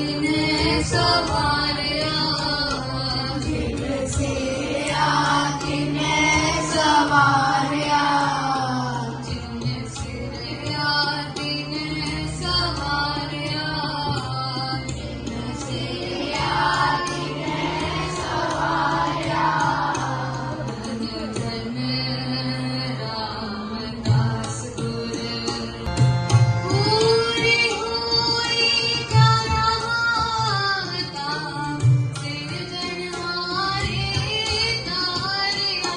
तिने सवारिया, जिन सिरया तिने सवारिया, जिन सिरया तिने सवारिया, जिन सिरया तिने सवारिया। धन धन रामदास गुर, पूरी हुई कराहता, सिरजनहारे तारिया,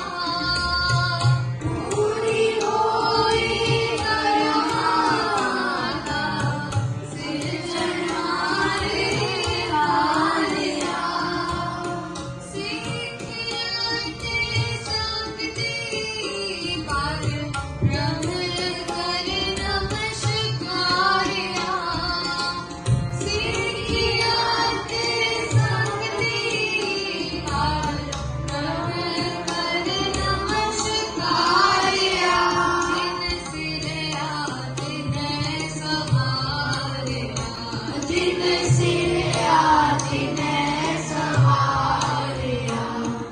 पूरी हुई कराहता, सिरजनहारे तारिया। सिखियते सकती पार, रमण कर नमस्कारिया, सिखियते सकती पार, रमण कर नमस्कारिया। जिन सिरया तिने सवारिया, जिन सिरया तिने सवारिया।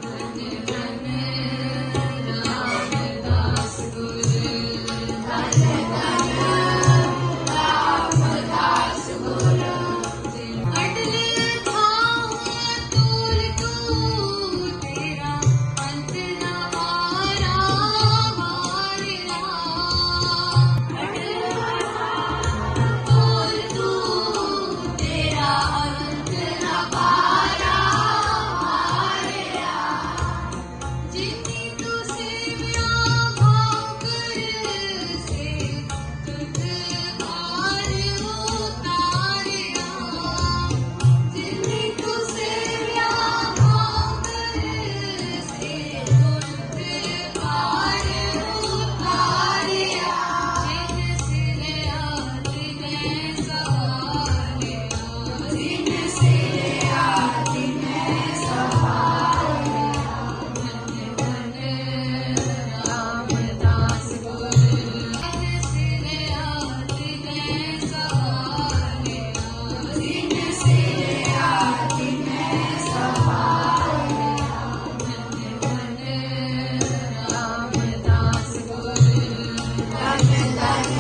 धन धन रामदास गुर, धन धन रामदास गुर। अटल थाह तूल तू, तेरा अंत न हारा हारिया। अटल तूल तू, तेरा अंत न हारा हारिया। जिनी तू सेव्या भाव कर से, तुझ भार उतारिया। जिनी तू सेव्या भाव कर से, तुझ भार उतारिया। जिन सिरया तिने सवारिया, जिन सिरया तिने सवारिया। धन धन रामदास गुर, जिन सिरया तिने सवारिया, जिन सिरया तिने सवारिया। धन धन रामदास गुर, धन धन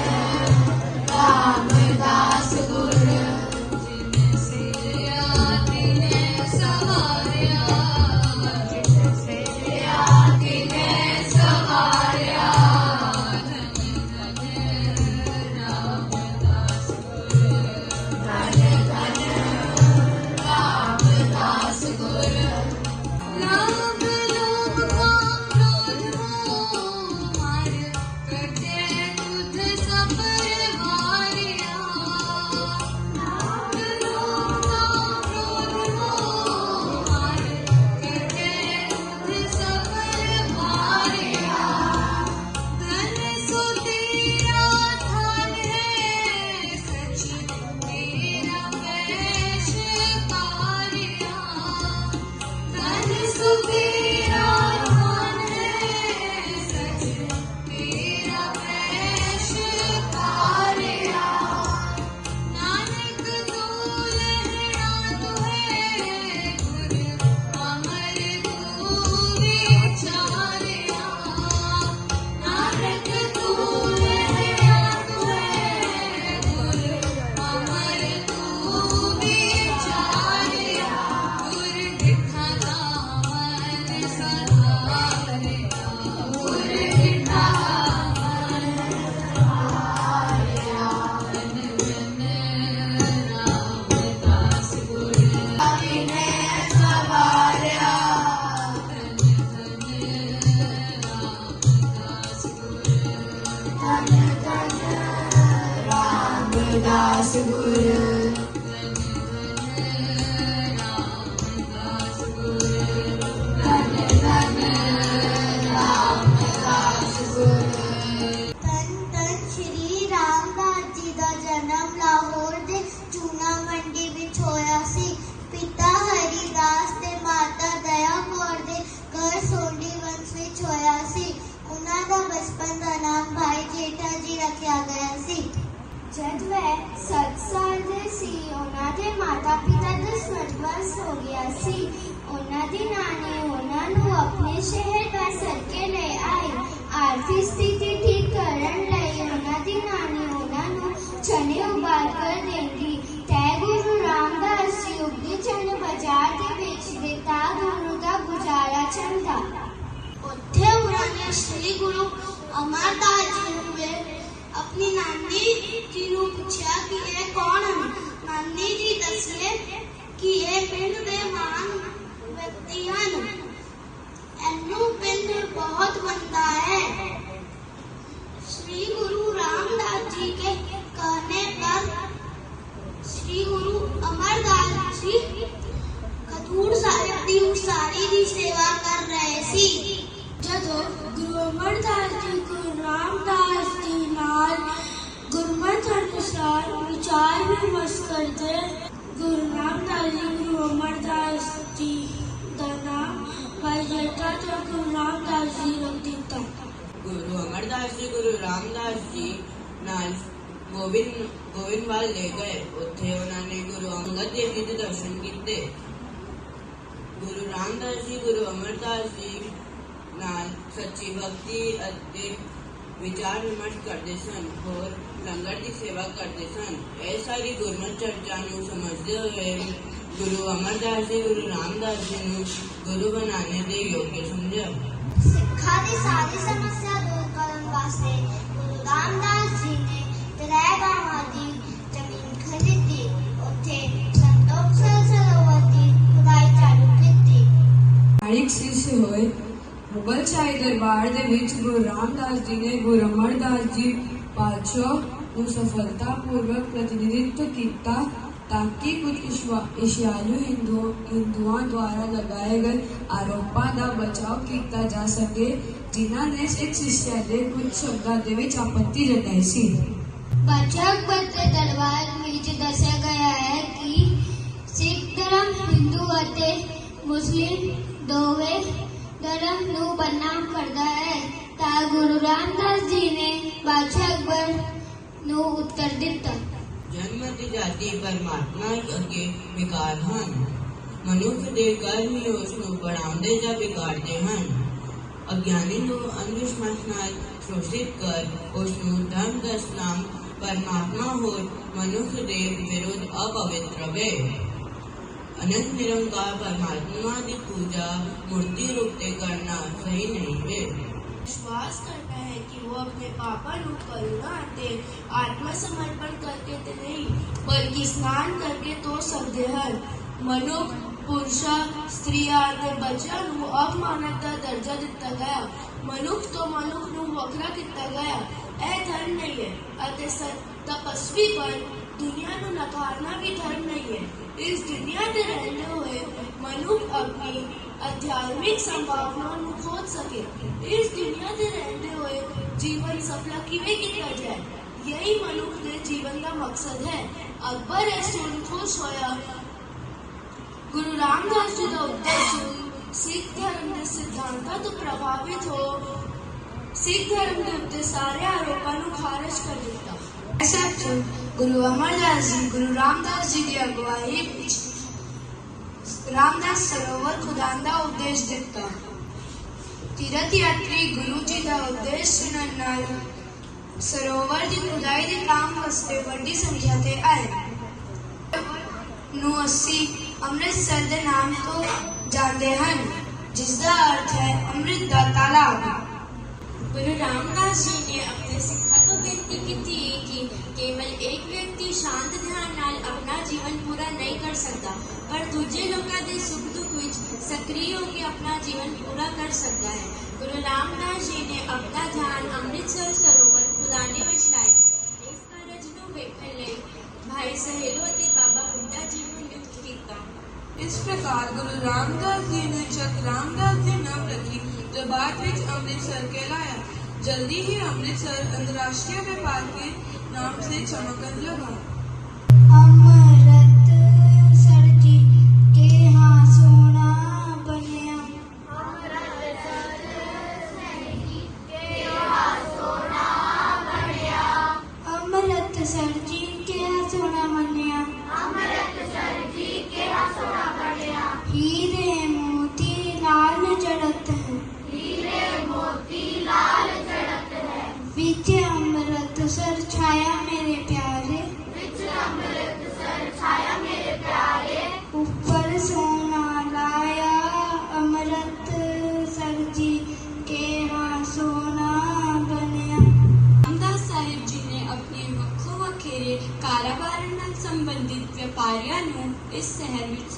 रामदास गुर। जिन सिरया तिने सवारिया, जिन सिरया तिने सवारिया। धन धन रामदास गुर, धन धन रामदास गुर। लाभ लोभ काम क्रोध मोह मार, करते तुझ सब हारिया। लाभ लोभ काम क्रोध मोह मार, करते तुझ सब हारिया। धन सो तेरा धन है सच, तेरा वैश कारिया। धन सो तेरा धन है सच, तेरा वैश कारिया। नानक तू लहरा तू है गुर, अमर तू विचारिया। नानक तू लहरा तू है गुर, अमर तू विचारिया। गुर दिखा दामन सहारिया, गुर दिखा दामन सहारिया। धन धन रामदास गुर, तिने सवारिया। धन धन रामदास गुर, धन धन रामदास गुर। धन धन रामदास गुर, धन धन रामदास गुर। धन धन श्री रामदास जी का जन्म लाहौर ਦੇ ਚੂਨਾ ਮੰਡੀ ਵਿੱਚ ਹੋਇਆ ਸੀ। ਪਿਤਾ ਹਰੀਦਾਸ ਤੇ ਮਾਤਾ ਦਇਆ ਕੌਰ ਦੇ ਘਰ ਸੋਢੀ ਵੰਸ਼ ਵਿੱਚ ਹੋਇਆ ਸੀ। ਉਹਨਾਂ ਦਾ ਬਚਪਨ ਦਾ ਨਾਮ ਭਾਈ ਜੇਠਾ ਜੀ ਰੱਖਿਆ ਗਿਆ ਸੀ। जब वह 7 साल ਦੇ ਸੀ ਉਹਨਾਂ ਦੇ ਮਾਤਾ ਪਿਤਾ ਦਾ ਸਵਰਗਵਾਸ ਹੋ ਗਿਆ ਸੀ। ਉਹਨਾਂ ਦੀ ਨਾਨੀ ਉਹਨਾਂ ਨੂੰ ਆਪਣੇ ਸ਼ਹਿਰ ਬਸਰ ਕੇ ਲੈ ਆਈ। ਆਰਥਿਕ ਸਥਿਤੀ ਠੀਕ ਕਰਨ ਲਈ ਉਹਨਾਂ ਦੀ ਨਾਨੀ ਉਹਨਾਂ ਨੂੰ ਚਨੇ ਉਬਾਲ ਕਰ ਦਿੰਦੀ ਤੇ ਗੁਰੂ ਰਾਮਦਾਸ ਜੀ ਉਗਦੇ ਚਨੇ ਬਾਜ਼ਾਰ ਦੇ ਵੇਚਦੇ ਤਾਂ ਗੁਰੂ ਦਾ ਗੁਜ਼ਾਰਾ ਚੱਲਦਾ। ਉੱਥੇ ਉਹਨਾਂ ਨੇ ਸ੍ਰੀ ਗੁਰੂ ਅਮਰਦਾਸ ਜੀ ਨੂੰ अपनी नानी जी ਨੂੰ ਪੁੱਛਿਆ ਕਿ ਇਹ ਕੌਣ ਹਨ। ਨਾਨੀ ਜੀ ਦੱਸੇ ਕਿ ਇਹ ਪਿੰਡ ਦੇ ਮਹਾਨ ਵਿਅਕਤੀ ਹਨ। ਇਹਨੂੰ ਪਿੰਡ ਬਹੁਤ ਮੰਨਦਾ है। श्री गुरु रामदास जी के कहने पर श्री गुरु अमरदास जी खजूर साहिब ਦੀ ਉਸਾਰੀ ਦੀ ਸੇਵਾ ਕਰ ਰਹੇ ਸੀ। ਜਦੋਂ ਗੁਰੂ ਅਮਰਦਾਸ ਜੀ ਗੁਰੂ ਰਾਮਦਾਸ ਜੀ ਨਾਲ ਗੁਰਮਤਿ ਅਨੁਸਾਰ ਵਿਚਾਰ ਵਿਮਰਸ਼ ਕਰਦੇ ਗੁਰੂ ਰਾਮਦਾਸ ਜੀ ਗੁਰੂ ਅਮਰਦਾਸ ਜੀ ਦਾ ਨਾਮ ਭਾਈ ਜੇਠਾ ਤੋਂ ਗੁਰੂ ਰਾਮਦਾਸ ਜੀ ਰੱਖ ਦਿੱਤਾ। ਗੁਰੂ ਅਮਰਦਾਸ ਜੀ ਗੁਰੂ ਰਾਮਦਾਸ ਜੀ ਨਾਲ ਗੋਬਿੰਦਵਾਲ ਲੈ ਗਏ। ਉੱਥੇ ਉਹਨਾਂ ਨੇ ਗੁਰੂ ਅੰਗਦ ਦੇਵ ਜੀ ਦੇ ਦਰਸ਼ਨ ਕੀਤੇ। ਗੁਰੂ ਰਾਮਦਾਸ ਜੀ ਗੁਰੂ ਅਮਰਦਾਸ ਜੀ ਨਾਲ ਸੱਚੀ ਭਗਤੀ ਅਤੇ ਵਿਚਾਰ ਵਿਮਰਸ਼ ਕਰਦੇ ਸਨ। ਹੋਰ ਲੰਗਰ ਦੀ ਸੇਵਾ ਕਰਦੇ ਸਨ। ਇਹ ਸਾਰੀ ਗੁਰਮਤਿ ਚਰਚਾ ਨੂੰ ਸਮਝਦੇ ਹੋਏ ਗੁਰੂ ਅਮਰਦਾਸ ਜੀ ਗੁਰੂ ਰਾਮਦਾਸ ਜੀ ਨੂੰ ਗੁਰੂ ਬਣਾਉਣੇ ਦੇ ਯੋਗ ਸਮਝਿਆ। ਸਿੱਖਾਂ ਦੀ ਸਾਰੀ ਸਮੱਸਿਆ ਦੂਰ ਕਰਨ ਵਾਸਤੇ ਗੁਰੂ ਰਾਮਦਾਸ ਜੀ ਨੇ 3 ਗਾਵਾਂ ਦੀ ਜ਼ਮੀਨ ਖਰੀਦੀ। ਉੱਥੇ ਸੰਤੋਖ ਸਰੋਵਰ ਦੀ ਖੁਦਾਈ ਚਾਲੂ ਕੀਤੀ। ਤਾਰੀਖ ਸਿੱਖ ਹੋਏ ਮੁਗਲ ਸ਼ਾਹੀ ਦਰਬਾਰ ਦੇ ਵਿੱਚ ਗੁਰੂ ਰਾਮਦਾਸ ਜੀ ਨੇ ਗੁਰੂ ਅਮਰਦਾਸ ਜੀ ਪਾਤਸ਼ਾਹ ਨੂੰ ਸਫਲਤਾਪੂਰਵਕ ਪ੍ਰਤੀਨਿਧਿਤਵ ਕੀਤਾ ਤਾਂ ਕਿ ਕੁਝ ਇਸ਼ਿਆਲੂ ਹਿੰਦੂਆਂ ਦੁਆਰਾ ਲਗਾਏ ਗਏ ਆਰੋਪਾਂ ਦਾ ਬਚਾਅ ਕੀਤਾ ਜਾ ਸਕੇ, ਜਿਨ੍ਹਾਂ ਨੇ ਸਿੱਖ ਸਿੱਖਿਆ ਦੇ ਕੁਝ ਸ਼ਬਦਾਂ ਦੇ ਵਿੱਚ ਆਪੱਤੀ ਜਤਾਈ ਸੀ। ਬਾਦਸ਼ਾਹ ਅਕਬਰ ਦੇ ਦਰਬਾਰ ਵਿੱਚ ਦੱਸਿਆ ਗਿਆ ਹੈ ਕਿ ਸਿੱਖ ਧਰਮ ਹਿੰਦੂ ਅਤੇ ਮੁਸਲਿਮ ਦੋਵੇਂ धर्म ਨੂੰ ਬਦਨਾਮ ਕਰਦਾ ਹੈ ਤਾਂ ਗੁਰੂ ਰਾਮਦਾਸ ਜੀ ਨੇ ਬਾਦਸ਼ਾਹ ਅਕਬਰ ਨੂੰ ਉੱਤਰ ਦਿੱਤਾ। ਜਨਮ ਅਤੇ ਜਾਤੀ ਪਰਮਾਤਮਾ ਅੱਗੇ ਵਿਕਾਰ ਹਨ। ਮਨੁੱਖ ਦੇ ਕਰਮ ਹੀ ਉਸ ਨੂੰ ਬਣਾਉਂਦੇ ਜਾਂ ਵਿਗਾੜਦੇ ਹਨ। ਅਗਿਆਨੀ ਨੂੰ ਅੰਧਵਿਸ਼ਵਾਸ ਨਾਲ ਸ਼ੋਸ਼ਿਤ ਕਰ ਉਸ ਨੂੰ ਧਰਮ ਦਾ ਨਾਮ ਪਰਮਾਤਮਾ ਹੋਰ ਮਨੁੱਖ ਦੇ ਵਿਰੁੱਧ ਅਪਵਿੱਤਰ ਵੇ। अनंत निरंकार परमात्मा की पूजा मूर्ति रूप से करना सही नहीं है। विश्वास करता है कि वो अपने पापा ਨੂੰ करुणा ਅਤੇ ਆਤਮ ਸਮਰਪਣ ਕਰਕੇ ਤੇ ਨਹੀਂ ਬਲਕਿ स्नान करके ਧੋ ਸਕਦੇ ਹਨ। ਮਨੁੱਖ ਪੁਰਸ਼ਾਂ ਸਤਰੀਆਂ ਅਤੇ ਬੱਚਿਆਂ ਨੂੰ ਅਪਮਾਨਿਤ ਦਾ ਦਰਜਾ ਦਿੱਤਾ ਗਿਆ। ਮਨੁੱਖ ਤੋਂ ਮਨੁੱਖ ਨੂੰ ਵੱਖਰਾ ਕੀਤਾ ਗਿਆ। ਇਹ ਧਰਮ ਨਹੀਂ ਹੈ ਅਤੇ ਤਪਸਵੀ ਪਰ ਦੁਨੀਆ ਨੂੰ ਨਕਾਰਨਾ ਵੀ ਧਰਮ ਨਹੀਂ ਹੈ। इस दुनिया में रहते हुए मनुष्य अपनी आध्यात्मिक संभावनाओं को खोज सके। इस दुनिया में रहते हुए जीवन सफल किवें किया जाए, यही मनुष्य के जीवन का मकसद है। अकबर ऐ सुन खुश होया। गुरु रामदास जी का उपदेश सुन सिख धर्म के सिद्धांतों तो प्रभावित हो सिख धर्म के उत्ते सारे आरोपों को खारिज कर दिता। गुरु अमरदास जी गुरु रामदास जी की अगुवाई रामदास सरोवर खुदान का उपदेश दिता। तीर्थ यात्री गुरु जी का उपदेश सुनन नाल सरोवर की खुदाई के काम वास्ते बड़ी संख्या ते आए। ਨੂੰ ਅਸੀਂ ਅੰਮ੍ਰਿਤਸਰ ਦੇ ਨਾਮ ਤੋਂ ਜਾਣਦੇ ਹਨ, ਜਿਸ ਦਾ अर्थ है अमृत ਦਾ ਤਾਲਾਬ। गुरु रामदास जी ने अपने सिखा तो बेनती की थी कि केवल एक व्यक्ति शांत ध्यान नाल अपना जीवन पूरा नहीं कर सकता, पर दूजे लोगों के सुख दुख विच सक्रिय होकर अपना जीवन पूरा कर सकता है। गुरु रामदास जी ने अपना ध्यान अमृतसर सरोवर खुदाने विच लाया। इस कारज नूं वेखण लई भाई सहेलो अते बाबा बुड्ढा जी नूं नियुक्त कीता। इस प्रकार गुरु रामदास जी ने चक रामदास जी नाम रखी जो बाद विच अमृतसर कहलाया। जल्दी ही अमृतसर अंतरराष्ट्रीय व्यापार के नाम से चमकने लगा। अमृतसर जी के हाँ सोना बनिया। अमृतसर जी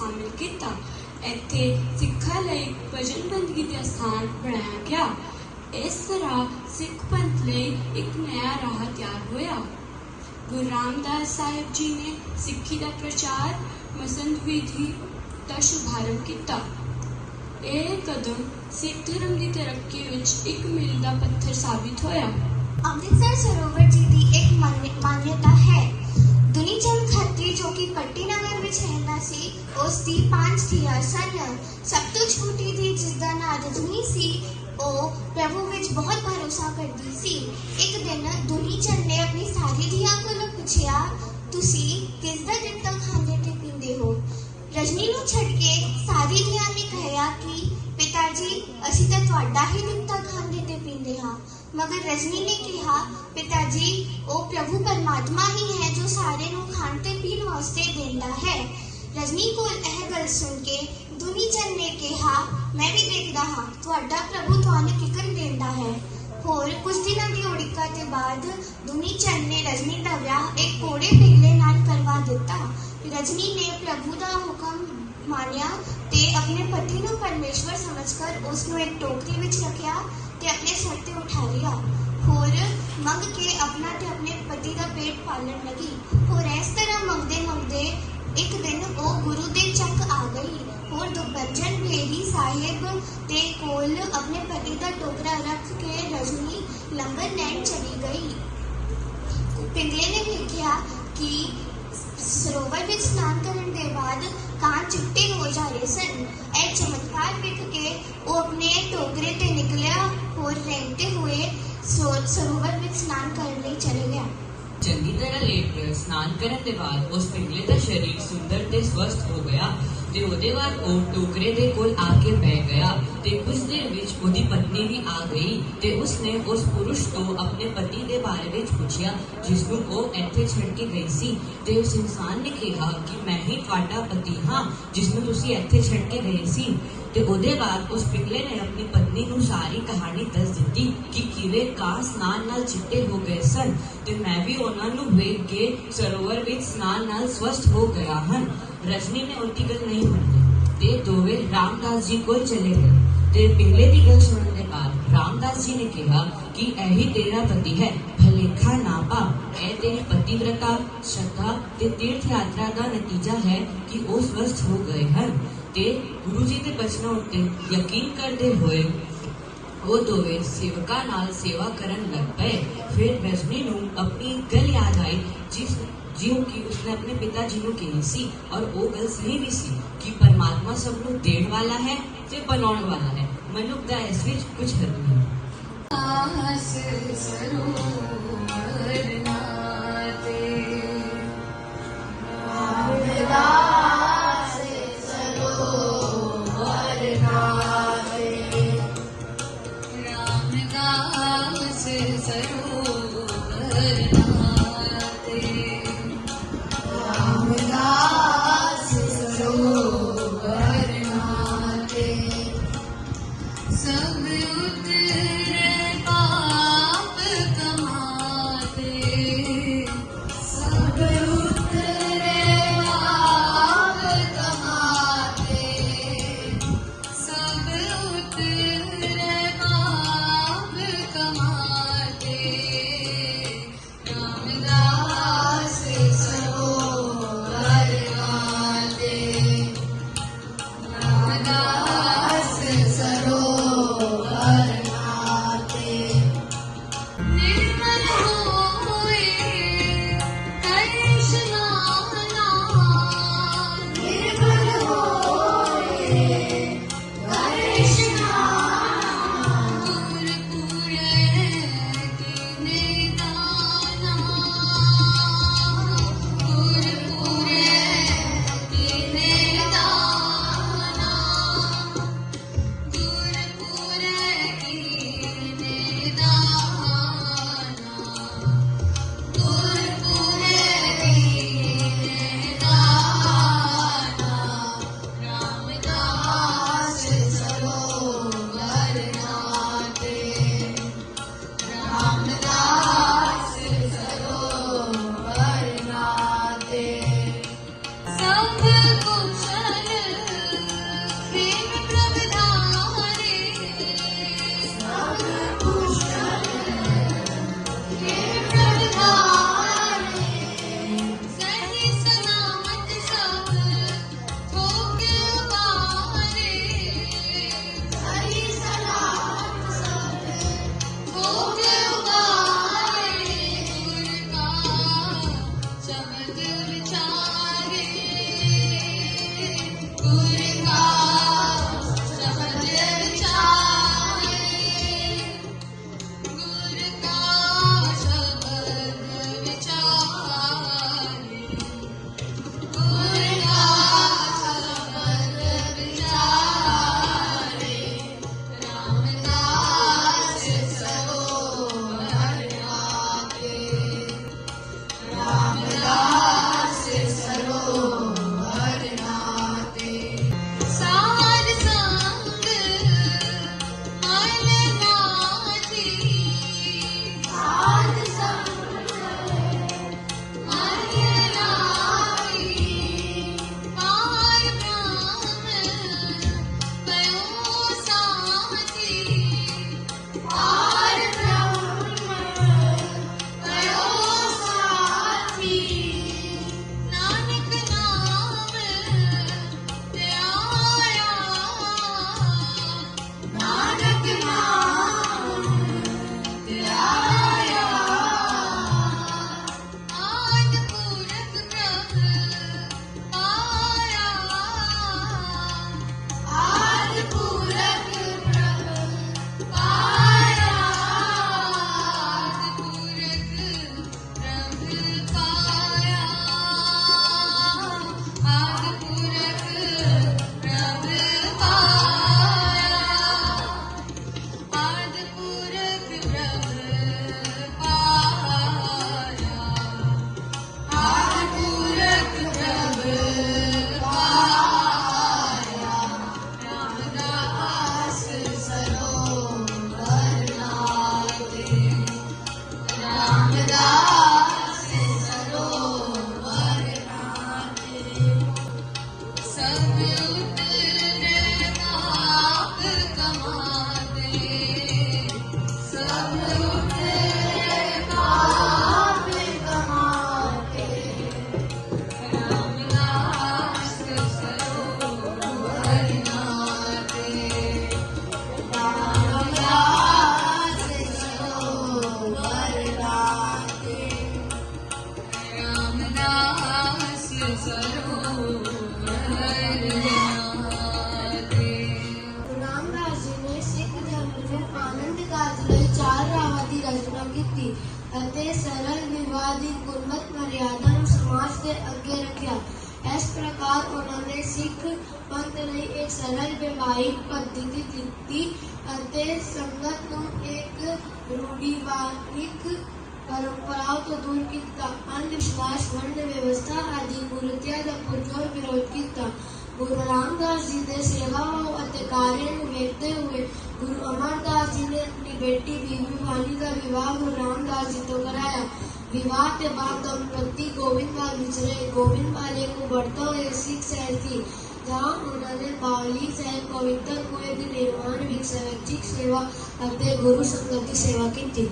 शामिल किया। ਇੱਥੇ ਸਿੱਖਾਂ ਲਈ ਭਜਨ ਬੰਦਗੀ ਦਾ ਸਥਾਨ ਬਣਾਇਆ ਗਿਆ। ਇਸ ਤਰ੍ਹਾਂ ਸਿੱਖ ਪੰਥ ਲਈ ਇੱਕ ਨया ਰਾਹ ਤਿਆਰ ਹੋਇਆ। ਗੁਰੂ ਰਾਮਦਾਸ ਸਾਹਿਬ ਜੀ ਨੇ ਸਿੱਖੀ ਦਾ ਪ੍ਰਚਾਰ ਮਸੰਦ ਵਿਧੀ ਦਾ ਸ਼ੁਭਾਰੰਭ ਕੀਤਾ। ਇਹ ਕਦਮ ਸਿੱਖ ਧਰਮ ਦੀ ਤਰੱਕੀ ਵਿੱਚ ਇੱਕ ਮੀਲ ਦਾ ਪੱਥਰ ਸਾਬਿਤ ਹੋਇਆ। ਅੰਮ੍ਰਿਤਸਰ ਸਰੋਵਰ ਜੀ ਦੀ ਇੱਕ ਮਾਨਤਾ ਹੈ। ਦੁਨੀ ਚੰਦ ਖੱਤਰੀ ਜੋ ਕਿ ਪੱਟੀ ਨਗਰ ਵਿੱਚ ਰਹਿੰਦਾ ਸੀ, ਉਸ ਦੀ 5 ਧੀਆਂ ਸਨ। ਸਭ ਤੋਂ ਛੋਟੀ ਧੀ ਜਿਸ ਦਾ ਨਾਂ ਰਜਨੀ ਸੀ, ਉਹ ਪ੍ਰਭੂ ਵਿੱਚ ਬਹੁਤ ਭਰੋਸਾ ਕਰਦੀ ਸੀ। ਇੱਕ ਦਿਨ ਦੁਨੀ ਚੰਦ ਨੇ ਆਪਣੀ ਸਾਰੀ ਧੀਆਂ ਕੋਲੋਂ ਪੁੱਛਿਆ, ਤੁਸੀਂ ਕਿਸ ਦਾ ਦਿੱਤਾ ਖਾਂਦੇ ਤੇ ਪੀਂਦੇ ਹੋ? ਰਜਨੀ ਨੂੰ ਛੱਡ ਕੇ ਸਾਰੀ ਧੀਆਂ ਨੇ ਕਿਹਾ ਕਿ ਪਿਤਾ ਜੀ, ਅਸੀਂ ਤਾਂ ਤੁਹਾਡਾ ਹੀ ਦਿੱਤਾ ਖਾਂਦੇ ਤੇ ਪੀਂਦੇ ਹਾਂ। मगर रजनी ने कहा, पिताजी वो प्रभु परमात्मा ही है जो सारे नू खाण ते पीण वास्ते देंदा है। रजनी को यह गल सुन के दुनी चंद ने कहा, मैं भी देखदा हां तुहाडा प्रभु तुहानू किकन देंदा है। होर कुछ दिनों की उड़ीका के बाद दुनी चंद ने रजनी का विआह एक कोड़े पिगले नाल करवा दिता। रजनी ने प्रभु का हुक्म मानिया ते अपने पति नू परमेश्वर समझकर उसनू एक टोकरी विच रखिया ते अपने सर ते उठा लिया। होर मंग के अपना ते अपने पति का पेट पालन लगी। होर इस तरह मंगदे मंगदे एक दिन वो गुरु दे चक आ गई। होर दुबरजन बेरी साहिब दे कोल अपने पति का टोकरा रख के रजनी लंगर लैन चली गई। पिंगले ने देखा कि सरोवर में स्नान करने के बाद कान चिट्टे हो जा रहे सन। एक चमत्कार देख के वो अपने टोकरे ते निकलिया और रेंगते हुए सरोवर में स्नान करने चले गया। चंगी तरह लेट कर स्नान करने के बाद उस पिंगले का शरीर सुंदर ते स्वस्थ हो गया ते ओदे बाद वो टोकरे दे कोल आके बैठ गया ते कुछ देर विच ओदी पत्नी भी आ गई ते उसने उस पुरुष को अपने पति दे बारे विच पूछया जिसनु वो इत्थे छड़ के गई सी ते उस इंसान ने कहा कि मैं ही तुहाडा पति हां जिसनु तुसी इत्थे छड़ के गए सी। ते ओदे बाद उस पिंगले ने अपनी पत्नी नू सारी कहानी दस दिती कि किवें का स्नान नाल चिट्टे हो गए सन ते मैं भी उन्हां नू वेख के सरोवर विच स्नान नाल स्वस्थ हो गया हन। रजनी ने उनकी गल नहीं मनी ते दोवे रामदास जी को चले गए ते पिंगले की गल सुनने के बाद रामदास जी ने कहा कि यही तेरा पति है, भलेखा ना पा। ए तेरी पतिव्रता श्रद्धा ते तीर्थ यात्रा का नतीजा है कि वो स्वस्थ हो गए हन। ते गुरु जी के बचनों उत्ते यकीन करते हुए वो दोवे सेवका नाल सेवा करन लग पे। फिर रजनी नू अपनी गल याद आई जियो कि उसने अपने पिताजी को कही सी और वो गल सही भी सी कि परमात्मा सबनू देण वाला है ते बनाउण वाला है। मनुख दा इस विच कुछ हद नहीं। सब उतरे पाप ਰਾਮਦਾਸ ਜੀ ਨੇ ਸਿੱਖ ਧਰਮ ਨੂੰ ਆਨੰਦ ਕਾਰਜ ਲਈ 4 ਰਾਵਾਂ ਦੀ ਰਚਨਾ ਕੀਤੀ ਅਤੇ ਸਰਲ ਵਿਵਾਹ ਦੀ ਗੁਰਮਤਿ ਮਰਿਆਦਾ ਨੂੰ ਸਮਾਜ ਦੇ ਅੱਗੇ ਰੱਖਿਆ। ਇਸ ਪ੍ਰਕਾਰ ਉਹਨਾਂ ਨੇ ਸਿੱਖ ਪੰਥ ਲਈ ਇੱਕ ਸਰਲ ਵਿਵਾਹਿਕ ਪੱਧਤੀ ਦਿੱਤੀ ਅਤੇ ਸੰਗਤ ਨੂੰ ਇੱਕ ਰੂੜੀਵਾਦਿਕ परंपराओं को दूर किया। अंधविश्वास वर्ण व्यवस्था आदि कुरीतियां का पुरजोर विरोध किया। गुरु रामदास जी ने सेवाओं ਅਤੇ कार्य ਨੂੰ ਵੇਖਦੇ ਹੋਏ गुरु अमरदास जी ने अपनी बेटी बीबी भानी का विवाह गुरु रामदास जी तो कराया। विवाह के बाद दंपति गोविंदवाल विचरे। गोविंदवाल को बढ़ता हुए सिख शहर थी जहाँ उन्होंने बावली साहिब पवित्र कुएं के निर्माण ਵਿੱਚ स्वैच्छिक सेवा ਅਤੇ गुरु संगत की सेवा की।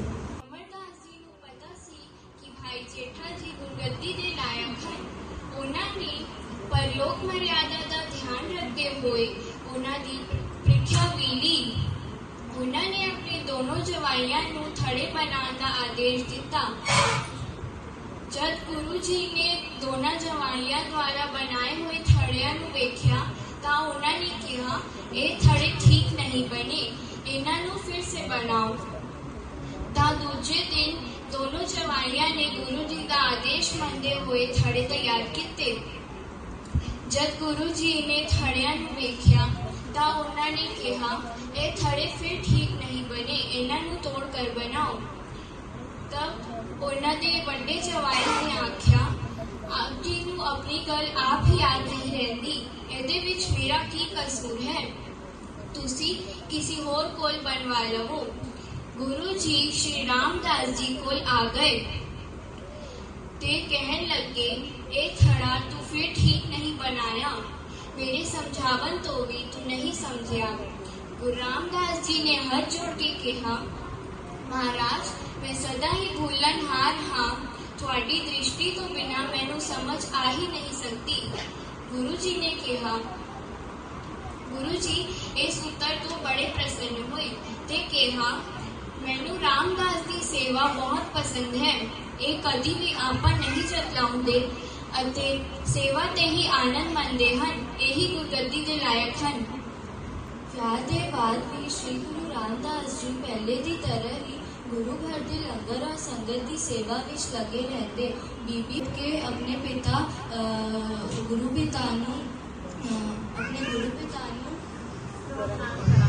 जेठा जी गुरगद्दी के लायक हैं। उन्होंने परलोक मर्यादा का ध्यान रखते हुए उन्होंने प्रीक्षा भी ली। उन्होंने अपने दोनों जवाइयां नू थड़े बनाने का आदेश दिता। जब गुरु जी ने दोनों जवाइयां द्वारा बनाए हुए थड़ियां नू वेख्या तो उन्होंने कहा ये थड़े ठीक नहीं बने, इन्हां नू फिर से बनाओ। ता दूजे दिन दोनों जवाइयां ने गुरु जी का आदेश मानते हुए थड़े तैयार किए। जब गुरु जी ने थड़ियां नू वेख्या तो उन्होंने कहा ये थड़े फिर ठीक नहीं बने, इन्हां नू तोड़ कर बनाओ। तब उन्होंने बड़े जवाई ने आख्या आप जी नू अपनी गल आप ही याद नहीं रहती, इहदे विच मेरा की कसूर है, तुसी किसी होर कोल बनवा लवो। गुरु जी श्री रामदास जी को आ गए ते कहन लगे ए थड़ा तू फिर ठीक नहीं बनाया, मेरे समझावन तो भी तू नहीं समझिया। गुरु रामदास जी ने हाथ जोड़ के कहा महाराज मैं सदा ही भूलनहार हाँ, थोड़ी दृष्टि तो बिना मैनू समझ आ ही नहीं सकती। गुरु जी ने कहा गुरु जी इस उत्तर तो बड़े प्रसन्न हुए ते कहा मैनू रामदास की सेवा बहुत पसंद है, ये कभी भी आपा नहीं जतलाउंदे अते सेवा ते ही आनंद मानते हैं, यही गुरगद्दी के लायक हैं। विआह के बाद भी श्री गुरु रामदास जी पहले की तरह ही गुरु घर के लंगर और संगत की सेवा विच लगे रहते। बीबी के अपने पिता गुरु पिता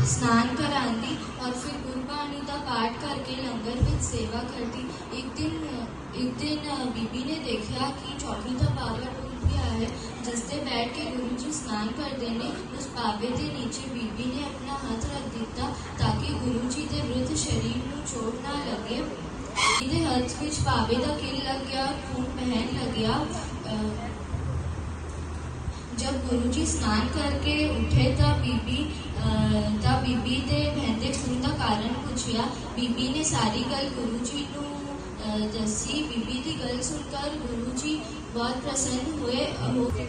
स्नान करांदी और फिर गुरबाणी का पाठ करके लंगर में सेवा करती। एक दिन बीबी ने देखा कि चौकी का पावा टूट गया है, जिससे बैठ के गुरु जी स्नान करते ने उस पावे के नीचे बीबी ने अपना हाथ रख दिता ताकि गुरु जी के वृद्ध शरीर को चोट ना लगे। इहदे हाथ विच पावे का किल लग गया, खून बहन लग गया। जब गुरु जी स्नान करके उठे तब बीबी ने बहते खून का कारण पूछया। बीबी ने सारी गल गुरु जी को दसी। बीबी की गल सुनकर गुरु जी बहुत प्रसन्न हुए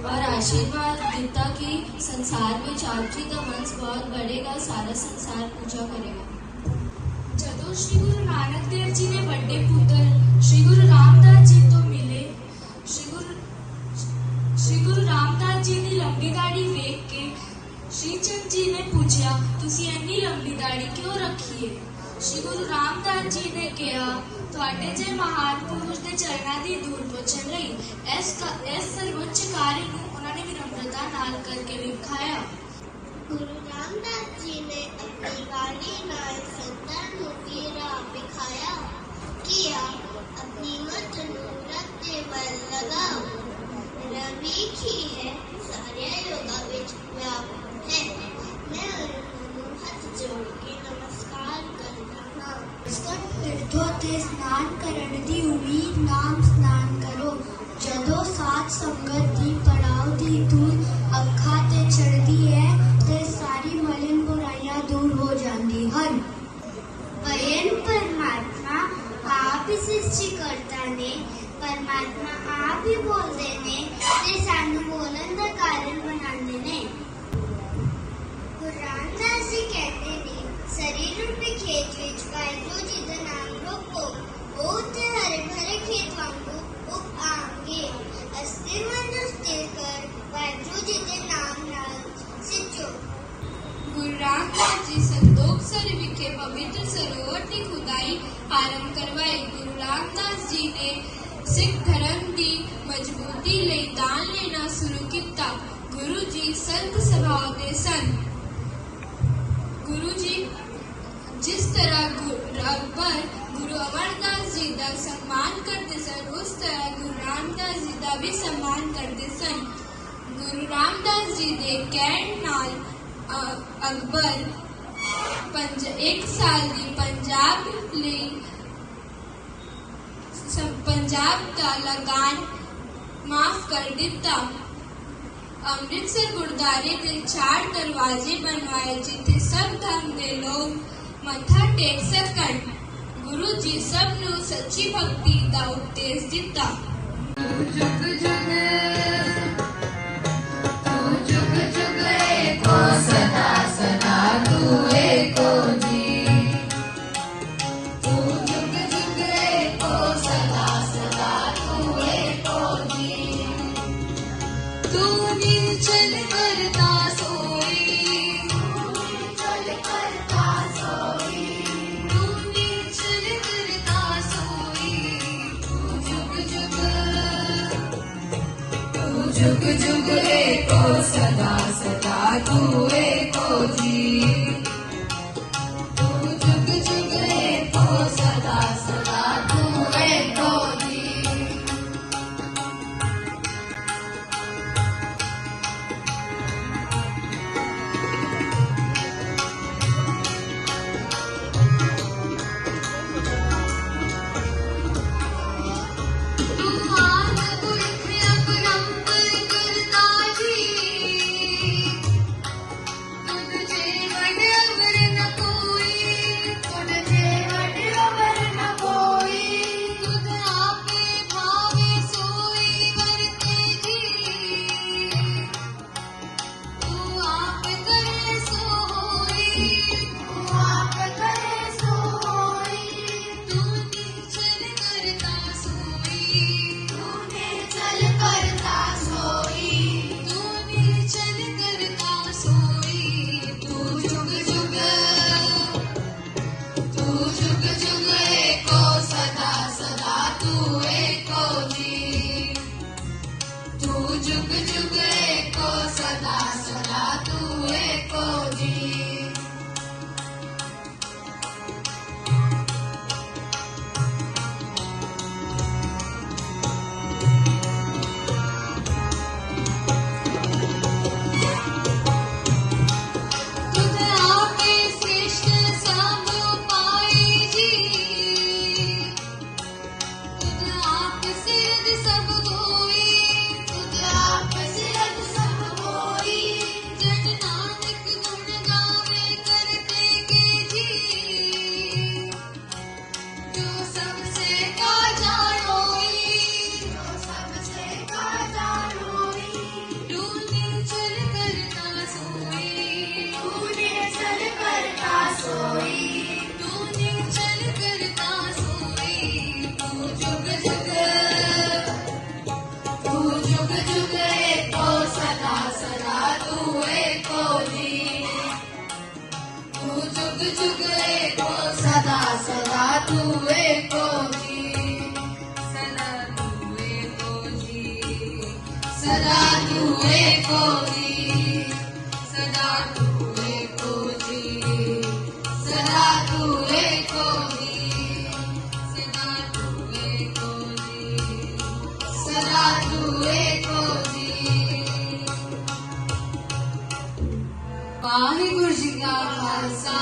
और आशीर्वाद दिता कि संसार में आप जी का वंश बहुत बढ़ेगा, सारा संसार पूजा करेगा। जदों श्री गुरु नानक देव जी ने बड़े पुत्र श्री गुरु रामदास जी तो मिले, श्री गुरु रामदास जी की लंबी दाढ़ी वेख के श्री चंद जी ने पूछा तुसी इन्नी लंबी दाढ़ी क्यों रखी है। श्री गुरु रामदास जी ने कहा तुहाडे जे महान पुरुष के चरणों की धूल पोछण लई इस सर्वोच्च कार्य को उन्होंने विनम्रता नाल करके दिखाया। गुरु रामदास जी ने अपनी वाणी नाल संतां नूं भी राह दिखाया किया अपनी मत नूं रत्ते वल लगाओ। रवि ही है सारे योगा विच व्यापक है। मैं उन्होंने हाथ जोड़ के नमस्कार करता हाँ। तीर्थों ते स्नान करन दी उम्मीद नाम स्नान करो। जदों साथ संगत दी पड़ाव दी दूर अखा ते पवित्र सरोवर की खुदाई आरंभ करवाई। गुरु रामदास जी ने सिख धर्म की मजबूती ਲਈ दान लेना शुरू किया। गुरु जी संत स्वभाव के सन। गुरु जी जिस तरह अकबर गुरु अमरदास जी का सम्मान करते सन, उस तरह गुरु रामदास जी का भी सम्मान करते सन। गुरु रामदास जी के कहण नाल अकबर 1 साल की पंजाब का लगान माफ कर दिता। अमृतसर गुरुद्वारे के 4 दरवाजे बनवाए जिथे सब धर्म के लोग मत्था टेक सकन। गुरु जी सब नू सच्ची भक्ति का उपदेश दिता। जुग जुग एको सदा सदा तू एको जी। तू जुग जुग एको सदा सदा तू एको जी। तू नीचल करता सोई, नीचल करता सोई, तू नीचल करता सोई। तू जुग जुग एको सदा सदा तू एको जी। तू जुग जुग एको सदा सदा तू एको जी। जुग जुग एको सदा सदा तू एको जी। सदा सदा तू एको जी। सदा तू एको जी। सदा तू एको जी। सदा तू एको जी। सदा तू एको जी। सदा तू एको जी। सदा तू एको जी। वाहिगुरु जी का खालसा,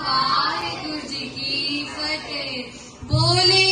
वाहिगुरु जी की फतेह। बोले